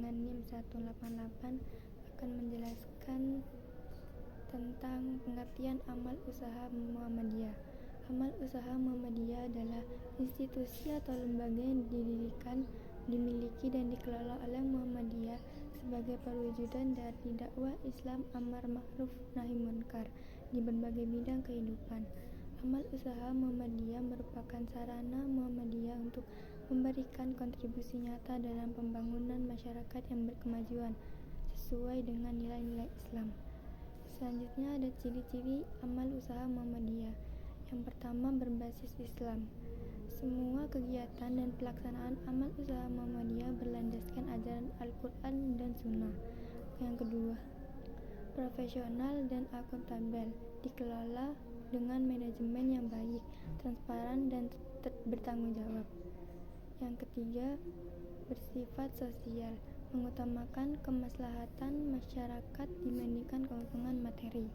dengan NIM 188 akan menjelaskan tentang pengertian amal usaha Muhammadiyah. Amal usaha Muhammadiyah adalah institusi atau lembaga yang didirikan, dimiliki dan dikelola oleh Muhammadiyah sebagai perwujudan dari dakwah Islam amar ma'ruf nahi munkar di berbagai bidang kehidupan. Amal usaha Muhammadiyah merupakan sarana Muhammadiyah untuk memberikan kontribusi nyata dalam pembangunan masyarakat yang berkemajuan sesuai dengan nilai-nilai Islam. Selanjutnya ada ciri-ciri amal usaha Muhammadiyah. Yang pertama, berbasis Islam. Semua kegiatan dan pelaksanaan amal usaha Muhammadiyah berlandaskan ajaran Al-Quran dan Sunnah. Yang kedua, profesional dan akuntabel, dikelola dengan manajemen yang baik, transparan dan bertanggung jawab. Yang ketiga, bersifat sosial, mengutamakan kemaslahatan masyarakat dibandingkan keuntungan materi.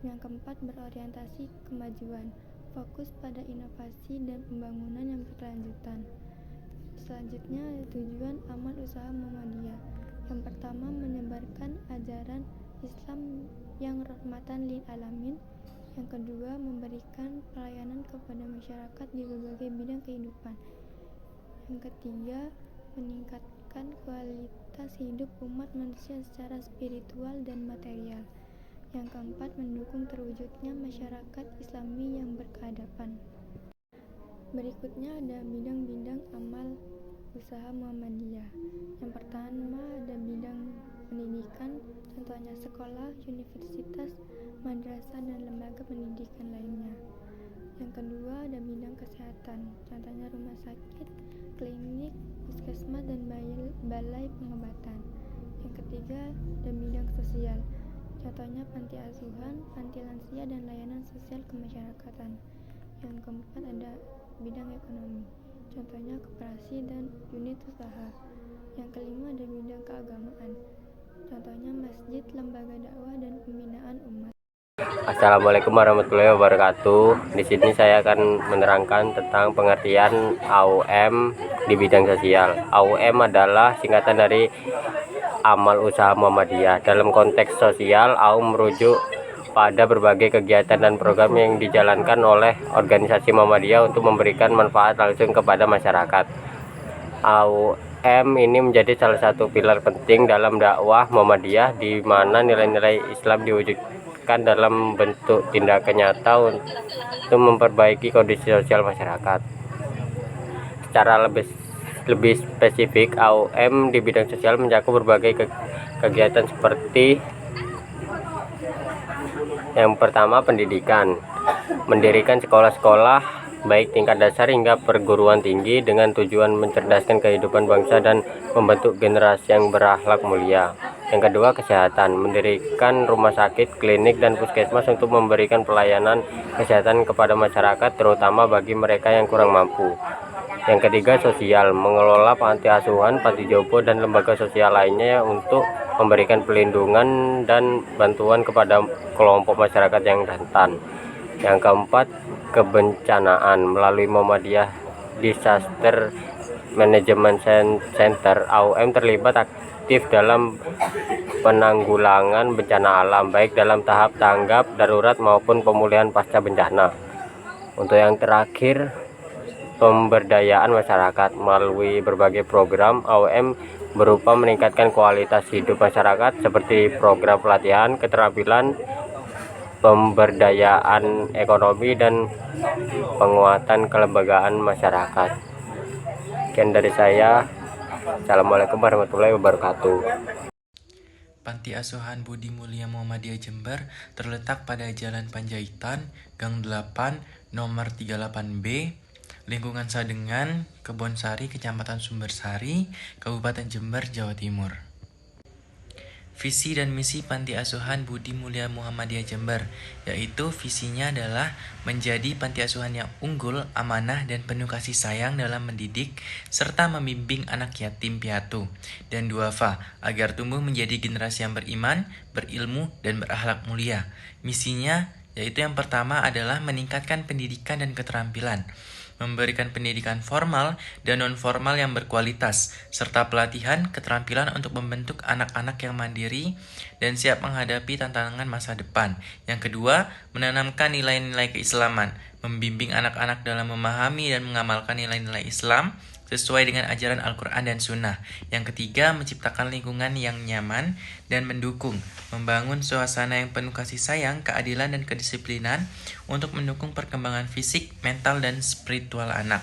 Yang keempat, berorientasi kemajuan, fokus pada inovasi dan pembangunan yang berkelanjutan. Selanjutnya, tujuan amal usaha Muhammadiyah. Yang pertama, menyebarkan ajaran Islam yang rahmatan lil alamin. Yang kedua, memberikan pelayanan kepada masyarakat di berbagai bidang kehidupan. Yang ketiga, meningkatkan kualitas hidup umat manusia secara spiritual dan material. Yang keempat, mendukung terwujudnya masyarakat Islami yang berkeadaban. Berikutnya ada bidang-bidang amal usaha Muhammadiyah. Yang pertama ada bidang pendidikan, contohnya sekolah, universitas, madrasah, dan lembaga pendidikan lainnya. Yang kedua ada bidang kesehatan, contohnya rumah sakit, klinik, puskesmas, dan balai pengobatan. Yang ketiga ada bidang sosial, contohnya panti asuhan, panti lansia, dan layanan sosial kemasyarakatan. Yang keempat ada bidang ekonomi, contohnya koperasi dan unit usaha. Yang kelima ada bidang keagamaan, contohnya masjid, lembaga dakwah, dan pembinaan umat. Assalamualaikum warahmatullahi wabarakatuh. Di sini saya akan menerangkan tentang pengertian AUM di bidang sosial. AUM adalah singkatan dari amal usaha Muhammadiyah. Dalam konteks sosial, AUM merujuk pada berbagai kegiatan dan program yang dijalankan oleh organisasi Muhammadiyah untuk memberikan manfaat langsung kepada masyarakat. AUM ini menjadi salah satu pilar penting dalam dakwah Muhammadiyah, di mana nilai-nilai Islam diwujudkan dalam bentuk tindakan nyata untuk memperbaiki kondisi sosial masyarakat. Secara lebih spesifik, AUM di bidang sosial mencakup berbagai kegiatan seperti yang pertama, pendidikan, mendirikan sekolah-sekolah baik tingkat dasar hingga perguruan tinggi dengan tujuan mencerdaskan kehidupan bangsa dan membentuk generasi yang berakhlak mulia. Yang kedua, kesehatan, mendirikan rumah sakit, klinik, dan puskesmas untuk memberikan pelayanan kesehatan kepada masyarakat, terutama bagi mereka yang kurang mampu. Yang ketiga, sosial, mengelola panti asuhan, panti jompo, dan lembaga sosial lainnya untuk memberikan pelindungan dan bantuan kepada kelompok masyarakat yang rentan. Yang keempat, kebencanaan, melalui Muhammadiyah Disaster Management Center, AUM terlibat aktif dalam penanggulangan bencana alam, baik dalam tahap tanggap darurat maupun pemulihan pasca bencana. Untuk yang terakhir, pemberdayaan masyarakat, melalui berbagai program AUM berupa meningkatkan kualitas hidup masyarakat seperti program pelatihan, keterampilan, pemberdayaan ekonomi, dan penguatan kelembagaan masyarakat. Sekian dari saya. Assalamualaikum warahmatullahi wabarakatuh. Panti Asuhan Budi Mulia Muhammadiyah Jember terletak pada Jalan Panjaitan, Gang 8, nomor 38B, lingkungan Sadengan, Kebonsari, Kecamatan Sumbersari, Kabupaten Jember, Jawa Timur. Visi dan misi Panti Asuhan Budi Mulia Muhammadiyah Jember, yaitu visinya adalah menjadi panti asuhan yang unggul, amanah, dan penuh kasih sayang dalam mendidik serta membimbing anak yatim piatu. Dan duafa, agar tumbuh menjadi generasi yang beriman, berilmu, dan berakhlak mulia. Misinya yaitu yang pertama adalah meningkatkan pendidikan dan keterampilan, memberikan pendidikan formal dan non-formal yang berkualitas, serta pelatihan keterampilan untuk membentuk anak-anak yang mandiri dan siap menghadapi tantangan masa depan. Yang kedua, menanamkan nilai-nilai keislaman, membimbing anak-anak dalam memahami dan mengamalkan nilai-nilai Islam sesuai dengan ajaran Al-Quran dan Sunnah. Yang ketiga, menciptakan lingkungan yang nyaman dan mendukung, membangun suasana yang penuh kasih sayang, keadilan, dan kedisiplinan untuk mendukung perkembangan fisik, mental, dan spiritual anak.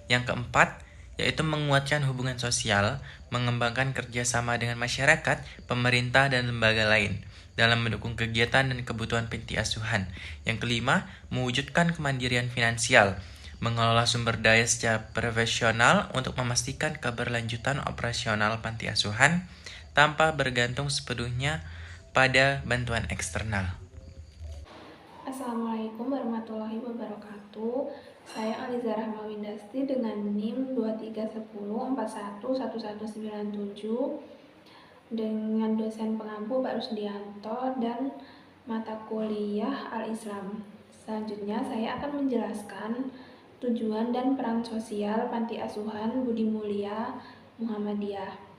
Yang keempat, yaitu menguatkan hubungan sosial, mengembangkan kerjasama dengan masyarakat, pemerintah, dan lembaga lain dalam mendukung kegiatan dan kebutuhan panti asuhan. Yang kelima, mewujudkan kemandirian finansial, mengelola sumber daya secara profesional untuk memastikan keberlanjutan operasional panti asuhan tanpa bergantung sepenuhnya pada bantuan eksternal. Assalamualaikum warahmatullahi wabarakatuh. Saya Aliza Rahmawindasti dengan NIM 2310411197 dengan dosen pengampu Pak Rusdianto dan mata kuliah Al-Islam. Selanjutnya saya akan menjelaskan tujuan dan peran sosial Panti Asuhan Budi Mulia Muhammadiyah.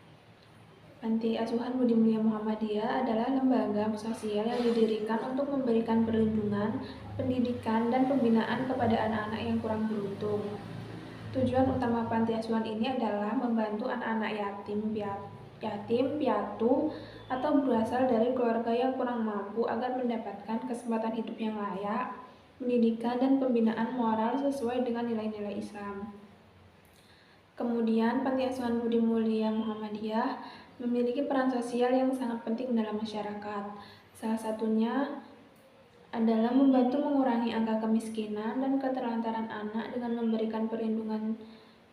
Panti Asuhan Budi Mulia Muhammadiyah adalah lembaga sosial yang didirikan untuk memberikan perlindungan, pendidikan, dan pembinaan kepada anak-anak yang kurang beruntung. Tujuan utama panti asuhan ini adalah membantu anak-anak yatim piatu atau berasal dari keluarga yang kurang mampu agar mendapatkan kesempatan hidup yang layak, pendidikan, dan pembinaan moral sesuai dengan nilai-nilai Islam. Kemudian, Panti Asuhan Budi Mulia Muhammadiyah memiliki peran sosial yang sangat penting dalam masyarakat. Salah satunya adalah membantu mengurangi angka kemiskinan dan keterlantaran anak dengan memberikan perlindungan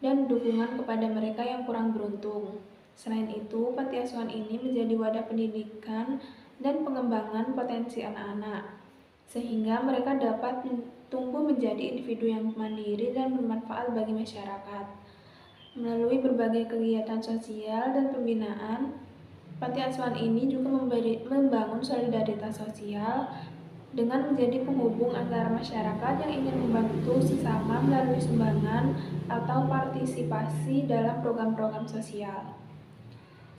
dan dukungan kepada mereka yang kurang beruntung. Selain itu, panti asuhan ini menjadi wadah pendidikan dan pengembangan potensi anak-anak, sehingga mereka dapat tumbuh menjadi individu yang mandiri dan bermanfaat bagi masyarakat. Melalui berbagai kegiatan sosial dan pembinaan, panti asuhan ini juga membangun solidaritas sosial dengan menjadi penghubung antara masyarakat yang ingin membantu sesama melalui sumbangan atau partisipasi dalam program-program sosial.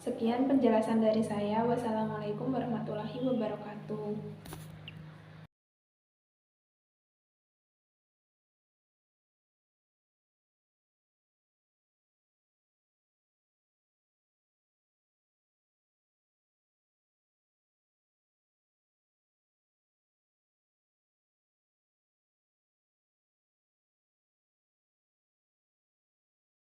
Sekian penjelasan dari saya. Wassalamualaikum warahmatullahi wabarakatuh.